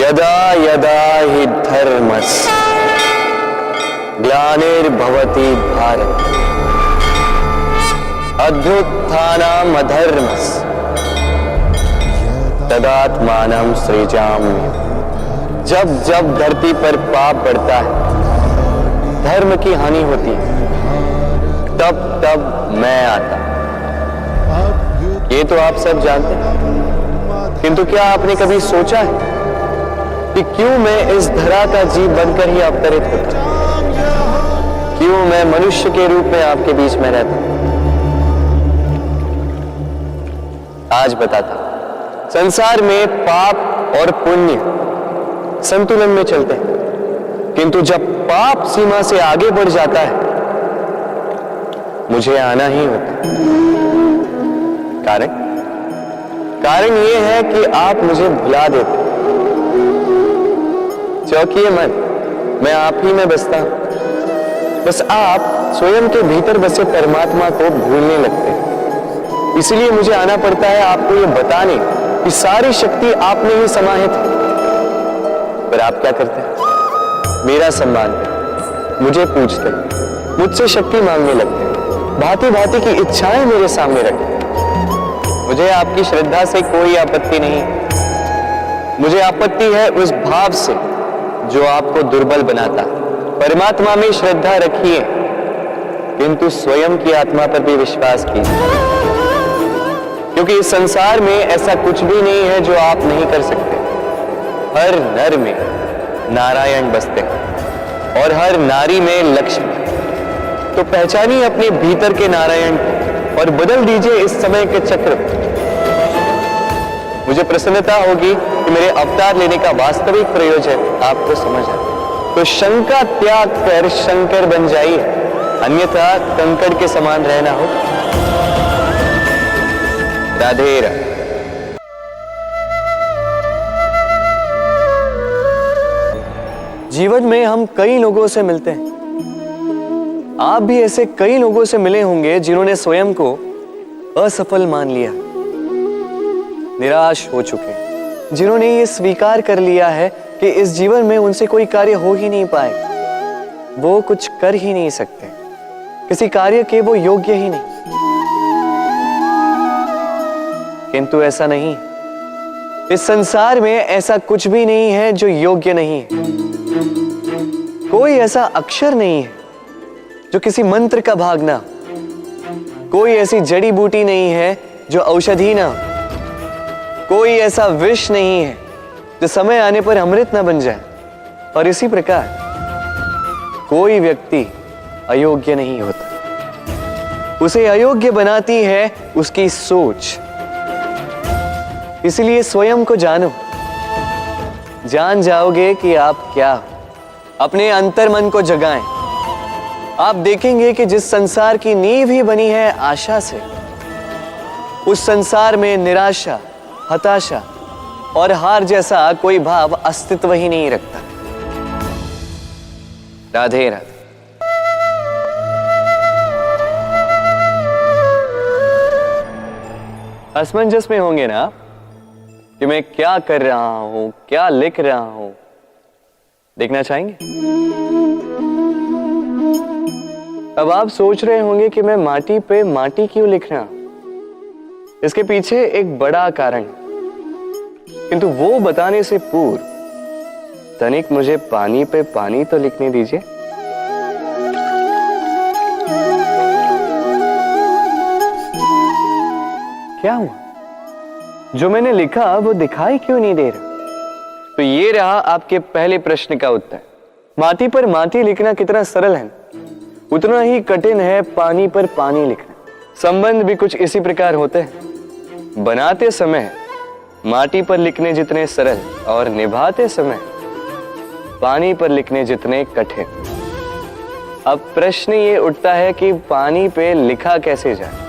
यदा यदा हि धर्मस्य ग्लानिर्भवति भारत अभ्युत्थानम् अधर्मस्य तदात्मानं सृजाम्यहम्। जब जब धरती पर पाप बढ़ता है, धर्म की हानि होती है, तब तब मैं आता। ये तो आप सब जानते हैं, किंतु क्या आपने कभी सोचा है कि क्यों मैं इस धरा का जीव बनकर ही अवतरित होता हूं? क्यों मैं मनुष्य के रूप में आपके बीच में रहता हूं? आज बताता हूं। संसार में पाप और पुण्य संतुलन में चलते हैं, किंतु जब पाप सीमा से आगे बढ़ जाता है, मुझे आना ही होता है। कारण यह है कि आप मुझे भुला देते। चौंकिए मत, मैं आप ही में बसता हूं। बस आप स्वयं के भीतर बसे परमात्मा को भूलने लगते हैं। इसलिए मुझे आना पड़ता है आपको यह बताने कि सारी शक्ति आप में ही समाहित है। पर आप क्या करते हैं? मेरा सम्मान करते, मुझे पूछते, मुझसे शक्ति मांगने लगते, भांति भांति की इच्छाएं मेरे सामने रखते। मुझे आपकी श्रद्धा से कोई आपत्ति नहीं, मुझे आपत्ति है उस भाव से जो आपको दुर्बल बनाता। परमात्मा में श्रद्धा रखिए, किंतु स्वयं की आत्मा पर भी विश्वास कीजिए, क्योंकि इस संसार में ऐसा कुछ भी नहीं है जो आप नहीं कर सकते। हर नर में नारायण बसते हैं और हर नारी में लक्ष्मी। तो पहचानिए अपने भीतर के नारायण को और बदल दीजिए इस समय के चक्र। मुझे प्रसन्नता होगी कि मेरे अवतार लेने का वास्तविक प्रयोजन आपको समझ आए। तो शंका त्याग कर शंकर बन जाइए, अन्यथा कंकड़ के समान रहना हो। राधे राधे। जीवन में हम कई लोगों से मिलते हैं। आप भी ऐसे कई लोगों से मिले होंगे जिन्होंने स्वयं को असफल मान लिया, निराश हो चुके, जिन्होंने ये स्वीकार कर लिया है कि इस जीवन में उनसे कोई कार्य हो ही नहीं पाए, वो कुछ कर ही नहीं सकते, किसी कार्य के वो योग्य ही नहीं। किंतु ऐसा नहीं, इस संसार में ऐसा कुछ भी नहीं है जो योग्य नहीं है। कोई ऐसा अक्षर नहीं है जो किसी मंत्र का भाग ना, कोई ऐसी जड़ी बूटी नहीं है जो औषधि ना, कोई ऐसा विष नहीं है जो समय आने पर अमृत ना बन जाए। और इसी प्रकार कोई व्यक्ति अयोग्य नहीं होता, उसे अयोग्य बनाती है उसकी सोच। इसलिए स्वयं को जानो, जान जाओगे कि आप क्या हो। अपने अंतर मन को जगाएं। आप देखेंगे कि जिस संसार की नींव ही बनी है आशा से, उस संसार में निराशा, हताशा और हार जैसा कोई भाव अस्तित्व ही नहीं रखता। राधे राधे। असमंजस में होंगे ना कि मैं क्या कर रहा हूं, क्या लिख रहा हूं, देखना चाहेंगे? अब आप सोच रहे होंगे कि मैं माटी पे माटी क्यों लिख रहा हूं। इसके पीछे एक बड़ा कारण, किंतु वो बताने से पूर्व तनिक मुझे पानी पे पानी तो लिखने दीजिए। क्या हुआ? जो मैंने लिखा वो दिखाई क्यों नहीं दे रहा? तो ये रहा आपके पहले प्रश्न का उत्तर। माटी पर माटी लिखना कितना सरल है, उतना ही कठिन है पानी पर पानी लिखना। संबंध भी कुछ इसी प्रकार होते हैं। बनाते समय माटी पर लिखने जितने सरल और निभाते समय पानी पर लिखने जितने कठिन। अब प्रश्न ये उठता है कि पानी पे लिखा कैसे जाए।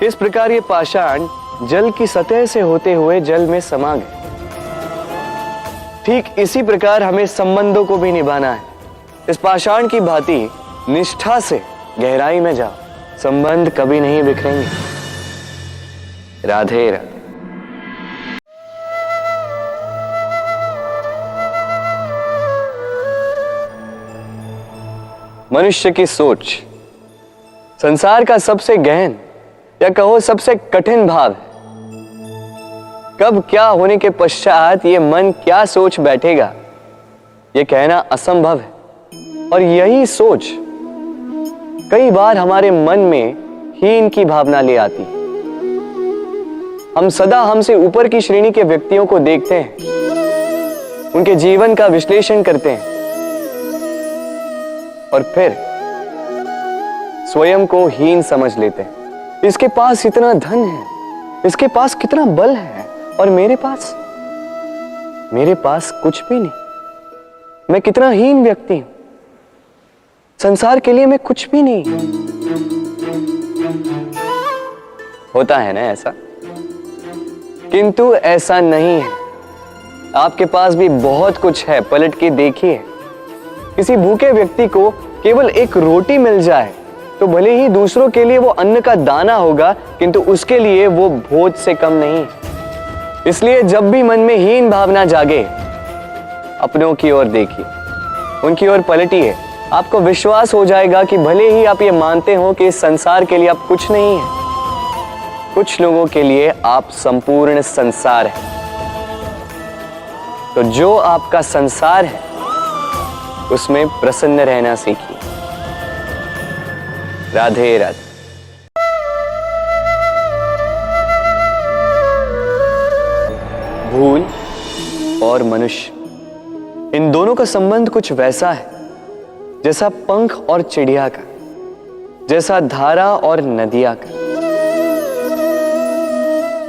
इस प्रकार ये पाषाण जल की सतह से होते हुए जल में समा गए। ठीक इसी प्रकार हमें संबंधों को भी निभाना है, इस पाषाण की भांति निष्ठा से गहराई में जाओ, संबंध कभी नहीं बिखरेंगे। राधे राधे। मनुष्य की सोच संसार का सबसे गहन या कहो सबसे कठिन भाव है। कब क्या होने के पश्चात ये मन क्या सोच बैठेगा, ये कहना असंभव है। और यही सोच कई बार हमारे मन में हीन की भावना ले आती है। हम सदा हमसे ऊपर की श्रेणी के व्यक्तियों को देखते हैं, उनके जीवन का विश्लेषण करते हैं और फिर स्वयं को हीन समझ लेते हैं। इसके पास इतना धन है, इसके पास कितना बल है, और मेरे पास कुछ भी नहीं। मैं कितना हीन व्यक्ति हूं, संसार के लिए मैं कुछ भी नहीं। होता है ना ऐसा? किंतु ऐसा नहीं है। आपके पास भी बहुत कुछ है, पलट के देखिए। किसी भूखे व्यक्ति को केवल एक रोटी मिल जाए तो भले ही दूसरों के लिए वो अन्न का दाना होगा, किंतु उसके लिए वो भोज से कम नहीं। इसलिए जब भी मन में हीन भावना जागे, अपनों की ओर देखिए, उनकी ओर पलटिए। आपको विश्वास हो जाएगा कि भले ही आप ये मानते हो कि इस संसार के लिए आप कुछ नहीं है, कुछ लोगों के लिए आप संपूर्ण संसार है। तो जो आपका संसार है उसमें प्रसन्न रहना सीखिए। राधे राधे। भूल और मनुष्य, इन दोनों का संबंध कुछ वैसा है जैसा पंख और चिड़िया का, जैसा धारा और नदिया का।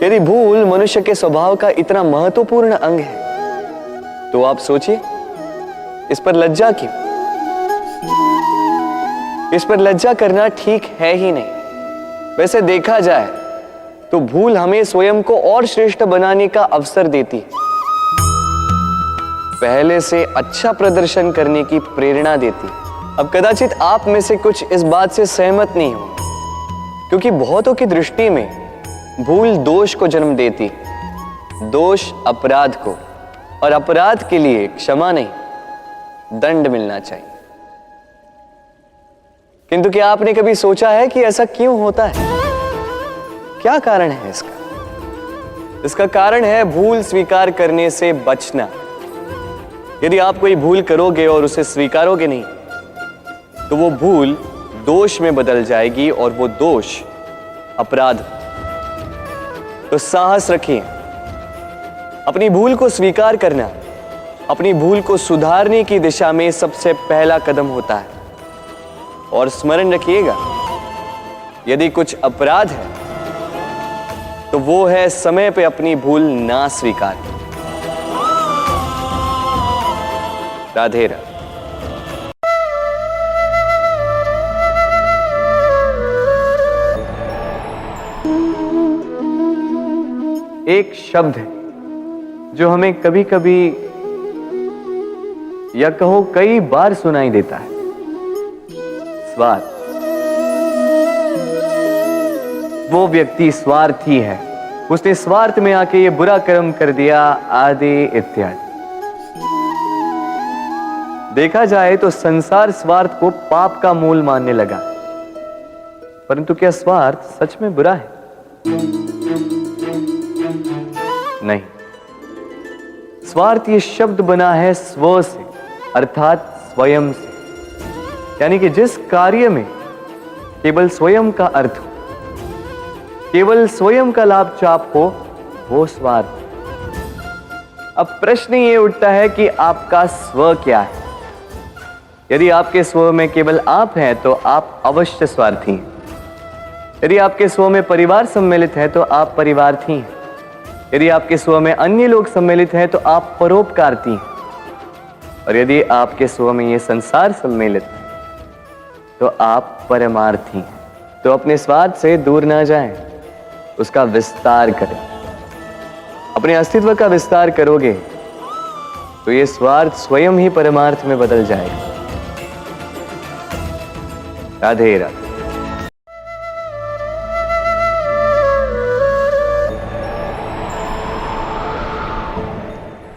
यदि भूल मनुष्य के स्वभाव का इतना महत्वपूर्ण अंग है तो आप सोचिए, इस पर लज्जा क्यों? इस पर लज्जा करना ठीक है ही नहीं। वैसे देखा जाए तो भूल हमें स्वयं को और श्रेष्ठ बनाने का अवसर देती है, पहले से अच्छा प्रदर्शन करने की प्रेरणा देती है। अब कदाचित आप में से कुछ इस बात से सहमत नहीं हो, क्योंकि बहुतों की दृष्टि में भूल दोष को जन्म देती है, दोष अपराध को, और अपराध के लिए क्षमा नहीं, दंड मिलना चाहिए। किंतु क्या आपने कभी सोचा है कि ऐसा क्यों होता है? क्या कारण है इसका? इसका कारण है भूल स्वीकार करने से बचना। यदि आप कोई भूल करोगे और उसे स्वीकारोगे नहीं, तो वो भूल दोष में बदल जाएगी और वो दोष अपराध। तो साहस रखिए, अपनी भूल को स्वीकार करना अपनी भूल को सुधारने की दिशा में सबसे पहला कदम होता है। और स्मरण रखिएगा, यदि कुछ अपराध है तो वो है समय पे अपनी भूल ना स्वीकार। राधे राधे। एक शब्द है जो हमें कभी कभी या कहो कई बार सुनाई देता है, स्वार्थ। वो व्यक्ति स्वार्थी है, उसने स्वार्थ में आके ये बुरा कर्म कर दिया, आदि इत्यादि। देखा जाए तो संसार स्वार्थ को पाप का मूल मानने लगा, परंतु क्या स्वार्थ सच में बुरा है? नहीं। स्वार्थ ये शब्द बना है स्व से, अर्थात स्वयं से। यानी कि जिस कार्य में केवल स्वयं का अर्थ हो, केवल स्वयं का लाभ चाप हो, वो स्वार्थ। अब प्रश्न ये उठता है कि आपका स्व क्या है? यदि आपके स्व में केवल आप हैं तो आप अवश्य स्वार्थी हैं। यदि आपके स्व में परिवार सम्मिलित है तो आप परिवार्थी हैं। यदि आपके स्व में अन्य लोग सम्मिलित हैं तो आप परोपकारती हैं। और यदि आपके स्व में ये संसार सम्मिलित है तो आप परमार्थी हैं। तो अपने स्वार्थ से दूर ना जाएं, उसका विस्तार करें। अपने अस्तित्व का विस्तार करोगे तो ये स्वार्थ स्वयं ही परमार्थ में बदल जाएगा। राधे राधे।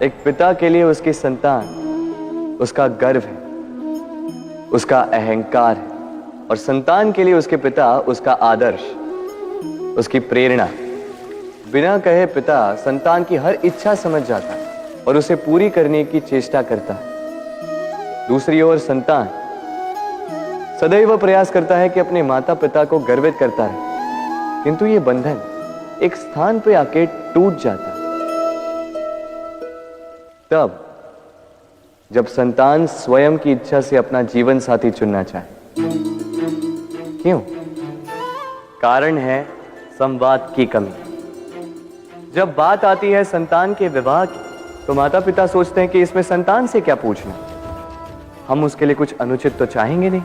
एक पिता के लिए उसकी संतान उसका गर्व है, उसका अहंकार है, और संतान के लिए उसके पिता उसका आदर्श, उसकी प्रेरणा। बिना कहे पिता संतान की हर इच्छा समझ जाता है और उसे पूरी करने की चेष्टा करता है। दूसरी ओर संतान सदैव प्रयास करता है कि अपने माता पिता को गर्वित करता रहे, किंतु ये बंधन एक स्थान पे आके टूट जाता है। तब जब संतान स्वयं की इच्छा से अपना जीवन साथी चुनना चाहे। क्यों? कारण है संवाद की कमी। जब बात आती है संतान के विवाह की, तो माता पिता सोचते हैं कि इसमें संतान से क्या पूछना, हम उसके लिए कुछ अनुचित तो चाहेंगे नहीं।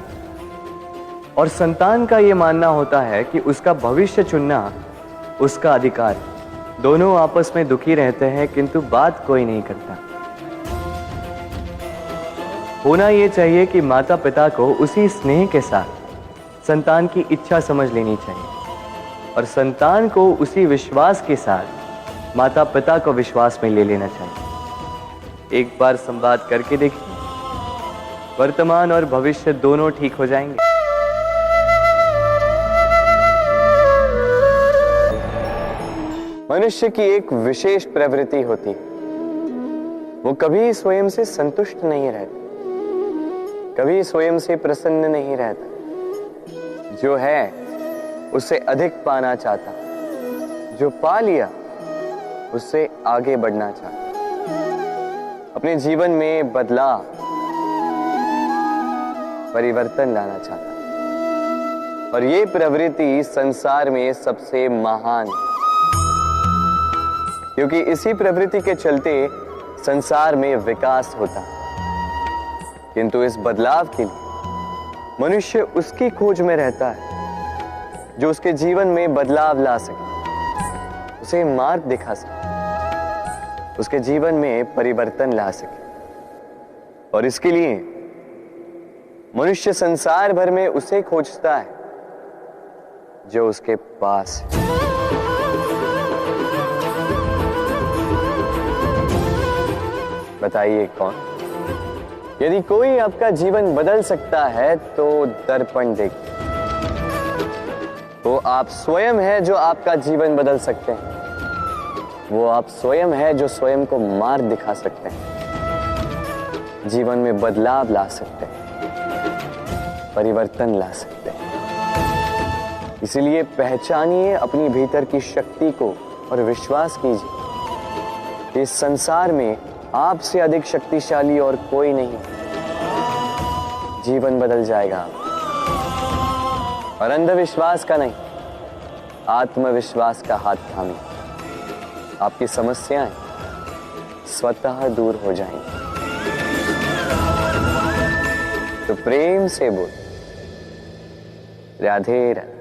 और संतान का यह मानना होता है कि उसका भविष्य चुनना उसका अधिकार है। दोनों आपस में दुखी रहते हैं, किंतु बात कोई नहीं करता। होना यह चाहिए कि माता पिता को उसी स्नेह के साथ संतान की इच्छा समझ लेनी चाहिए, और संतान को उसी विश्वास के साथ माता पिता को विश्वास में ले लेना चाहिए। एक बार संवाद करके देखिए, वर्तमान और भविष्य दोनों ठीक हो जाएंगे। मनुष्य की एक विशेष प्रवृत्ति होती है, वो कभी स्वयं से संतुष्ट नहीं रहता, कभी स्वयं से प्रसन्न नहीं रहता। जो है उससे अधिक पाना चाहता, जो पा लिया उससे आगे बढ़ना चाहता, अपने जीवन में बदलाव परिवर्तन लाना चाहता। और ये प्रवृत्ति संसार में सबसे महान है, क्योंकि इसी प्रवृत्ति के चलते संसार में विकास होता है। किंतु इस बदलाव के लिए मनुष्य उसकी खोज में रहता है जो उसके जीवन में बदलाव ला सके, उसे मार्ग दिखा सके, उसके जीवन में परिवर्तन ला सके। और इसके लिए मनुष्य संसार भर में उसे खोजता है जो उसके पास है। बताइए कौन? यदि कोई आपका जीवन बदल सकता है तो दर्पण देखिए। वो आप स्वयं है जो आपका जीवन बदल सकते हैं। वो आप स्वयं है जो स्वयं को मार्ग दिखा सकते हैं, जीवन में बदलाव ला सकते हैं, परिवर्तन ला सकते हैं। इसलिए पहचानिए अपनी भीतर की शक्ति को और विश्वास कीजिए कि इस संसार में आपसे अधिक शक्तिशाली और कोई नहीं। जीवन बदल जाएगा और अंधविश्वास का नहीं, आत्मविश्वास का हाथ थामिए। आपकी समस्याएं स्वतः दूर हो जाएंगी। तो प्रेम से बोल, राधे राधे।